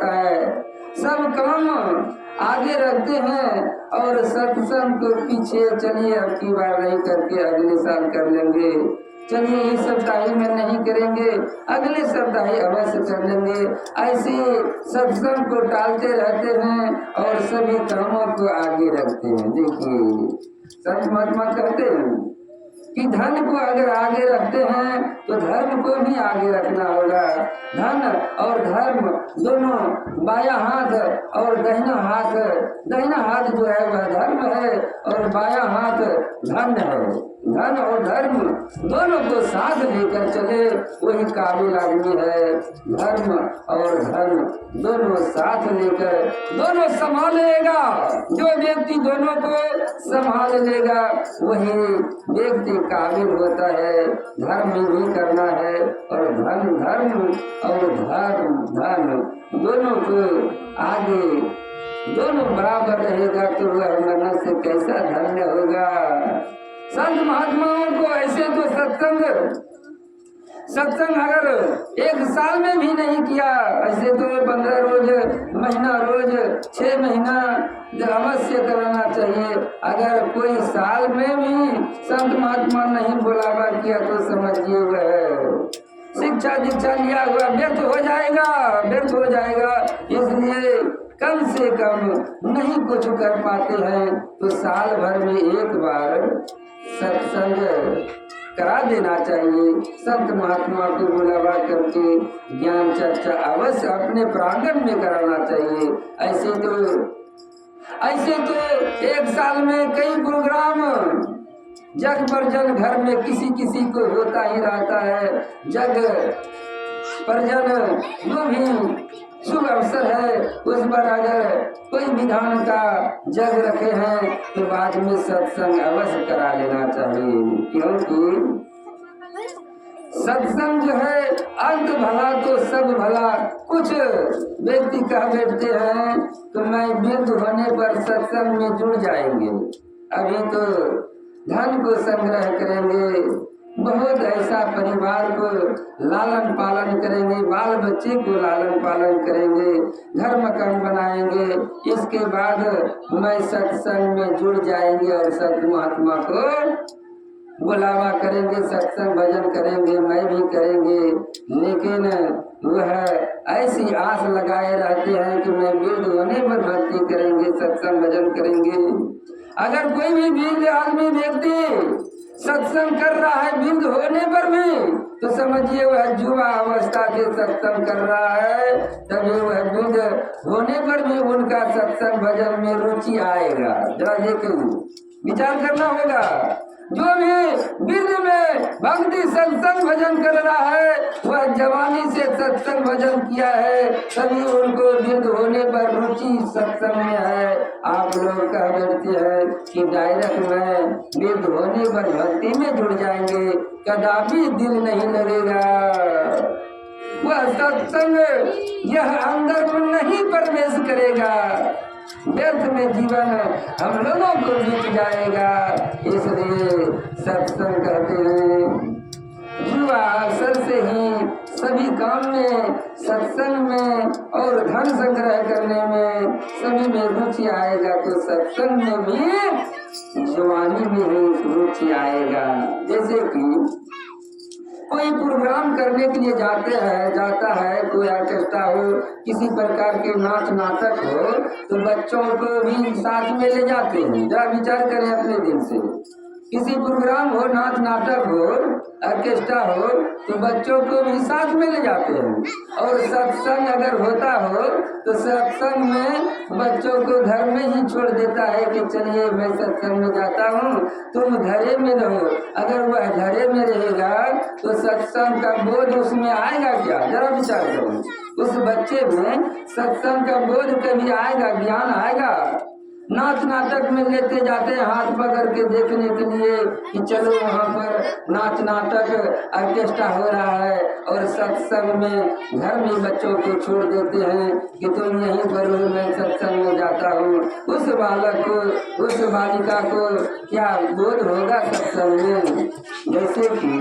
होता है। सब काम आगे रखते हैं और सत्संग को पीछे, चलिए अब की बार नहीं करके अगले साल कर लेंगे, चलिए इस सप्ताह में नहीं करेंगे, अगले सप्ताह अवश्य कर लेंगे। ऐसे सत्संग को टालते रहते हैं और सभी कामों को आगे रखते हैं। देखिए संत महात्मा कहते हैं कि धन को अगर आगे रखते हैं तो धर्म को भी आगे रखना होगा। धन और धर्म दोनों, बायां हाथ और दाहिना हाथ जो है वह धर्म है और बायां हाथ धन है। धन और धर्म दोनों को साथ लेकर चले वही काबिल आदमी है। धर्म और धर्म दोनों साथ लेकर दोनों संभालेगा, जो व्यक्ति दोनों को संभाल लेगा वही व्यक्ति काबिल होता है। धर्म भी करना है और धर्म और धर्म दोनों को आगे, दोनों बराबर रहेगा तो वह मनुष्य कैसा धन्य होगा। संत महात्माओं को ऐसे तो सत्संग अगर एक साल में भी नहीं किया, ऐसे तो 15 रोज, महीना रोज, 6 महीना अवश्य कराना चाहिए। अगर कोई साल में भी संत महात्मा नहीं बुलावा किया तो समझिए वह शिक्षा दीक्षा लिया हुआ व्यर्थ हो जाएगा। इसलिए कम से कम नहीं कुछ कर पाते हैं तो साल भर में एक बार सत्संग करा देना चाहिए। संत महात्मा को बुलावा करके ज्ञान चर्चा अवश्य अपने प्रांगण में कराना चाहिए। ऐसे तो एक साल में कई प्रोग्राम जग पर जन घर में किसी को होता ही रहता है। जग पर जन जो भी शुभ अवसर है उस पर अगर कोई विधान का जग रखे हैं तो बाद में सत्संग अवश्य करा लेना चाहिए, क्योंकि सत्संग जो है अंत भला तो सब भला। कुछ व्यक्ति कह बैठते हैं तो मैं वृद्ध होने पर सत्संग में जुड़ जाएंगे, अभी तो धन को संग्रह करेंगे, बहुत ऐसा परिवार को लालन पालन करेंगे, बाल बच्चे को लालन पालन करेंगे, घर मकान बनाएंगे, इसके बाद मैं सत्संग में जुड़ जाएंगे और संत महात्मा को बुलावा करेंगे, सत्संग भजन करेंगे, मैं भी करेंगे। लेकिन वह ऐसी आस लगाए रहते हैं कि मैं वृद्ध होने पर भक्ति करेंगे, सत्संग भजन करेंगे। अगर कोई भी वृद्ध आदमी व्यक्ति सत्संग कर रहा है वृद्ध होने पर भी तो समझिए वह युवा अवस्था से सत्संग कर रहा है, तभी वह वृद्ध होने पर भी उनका सत्संग भजन में रुचि आएगा। जरा देखिए, विचार करना होगा। जो भी वृद्ध में भक्ति सत्संग भजन कर रहा है वह जवानी से सत्संग भजन किया है, तभी उनको वृद्ध होने पर रुचि सत्संग में है। आप लोग कह बैठते हैं कि डायरेक्ट में वृद्ध होने पर भक्ति में जुड़ जाएंगे, कदापि दिल नहीं लगेगा। वह सत्संग यह अंदर को नहीं प्रवेश करेगा, व्यर्थ में जीवन हम लोगों को बीत जाएगा। इसलिए सत्संग कहते हैं युवा अवसर से ही सभी काम में, सत्संग में और धन संग्रह करने में सभी में रुचि आएगा तो सत्संग में भी जवानी में ही रुचि आएगा। जैसे कि कोई प्रोग्राम करने के लिए जाता है, कोई ऑर्केस्ट्रा हो, किसी प्रकार के नाच नाटक हो तो बच्चों को भी साथ में ले जाते हैं। जरा विचार करें अपने दिल से, किसी प्रोग्राम हो, नाच नाटक हो, ऑर्केस्ट्रा हो तो बच्चों को भी साथ में ले जाते हैं। और सत्संग अगर होता हो तो सत्संग में बच्चों को घर में ही छोड़ देता है कि चलिए मैं सत्संग में जाता हूँ, तुम घरे में रहो। अगर वह घरे में रहेगा तो सत्संग का बोध उसमें आएगा क्या? जरा विचार करो, उस बच्चे में सत्संग का बोध कभी आएगा, ज्ञान आएगा? नाच नाटक में लेते जाते हैं हाथ पकड़ के देखने के लिए कि चलो वहाँ पर नाच नाटक ऑर्केस्ट्रा हो रहा है, और सत्संग में घर में बच्चों को छोड़ देते हैं कि तुम यहीं पर हो, मैं सत्संग में जाता हूँ। उस बालक को, उस बालिका को क्या बोध होगा सत्संग में? जैसे कि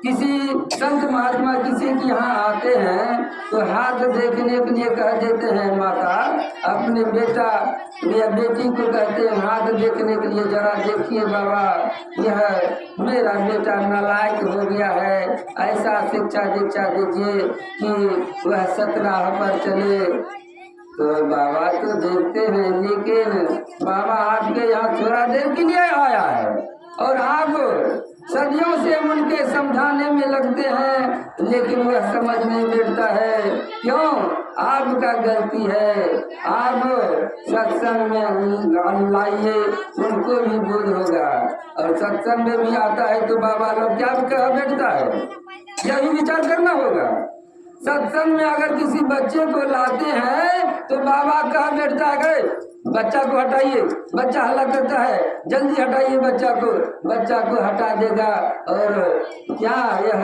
किसी संत महात्मा किसी के यहाँ आते हैं तो हाथ देखने के लिए कह देते हैं माता अपने बेटा या बेटी को कहते हैं हाथ देखने के लिए जरा देखिए बाबा यह मेरा बेटा नालायक हो गया है, ऐसा शिक्षा दीक्षा दीजिए कि वह सतराह पर चले। तो बाबा तो देखते हैं लेकिन बाबा आपके यहाँ थोड़ा देर के लिए आया है और आप सदियों से उनके समझाने में लगते हैं लेकिन वह समझ नहीं बैठता है। क्यों? आपका गलती है। आप सत्संग में लाइए, उनको भी बोध होगा। और सत्संग में भी आता है तो बाबा लोग क्या कह बैठता है, यही विचार करना होगा। सत्संग में अगर किसी बच्चे को लाते हैं तो बाबा कह बैठता है बच्चा को हटाइए, बच्चा हल्ला करता है, जल्दी हटाइए बच्चा को हटा देगा। और क्या यह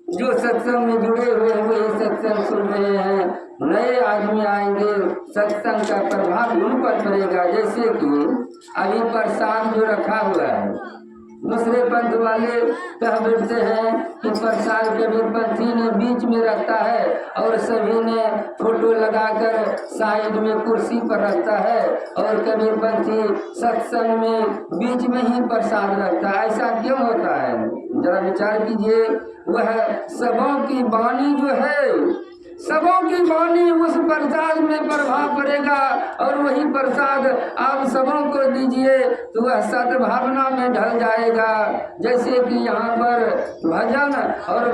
जो सत्संग में जुड़े हुए ये सत्संग सुन रहे हैं, नए आदमी आएंगे, सत्संग का प्रभाव उन पर पड़ेगा। जैसे कि अभी प्रसाद जो रखा हुआ है, दूसरे पंथ वाले कह बैठते हैं कि प्रसाद कबीरपंथी ने बीच में रखता है और सभी ने फोटो लगाकर साइड में कुर्सी पर रखता है, और कबीरपंथी सत्संग में बीच में ही प्रसाद रखता है। ऐसा क्यों होता है? जरा विचार कीजिए। वह सबों की वाणी जो है, सबों की वाणी उस प्रसाद में प्रभाव पड़ेगा और वही प्रसाद आप सबों को दीजिए तो वह सद्भावना में ढल जाएगा। जैसे कि यहाँ पर भजन और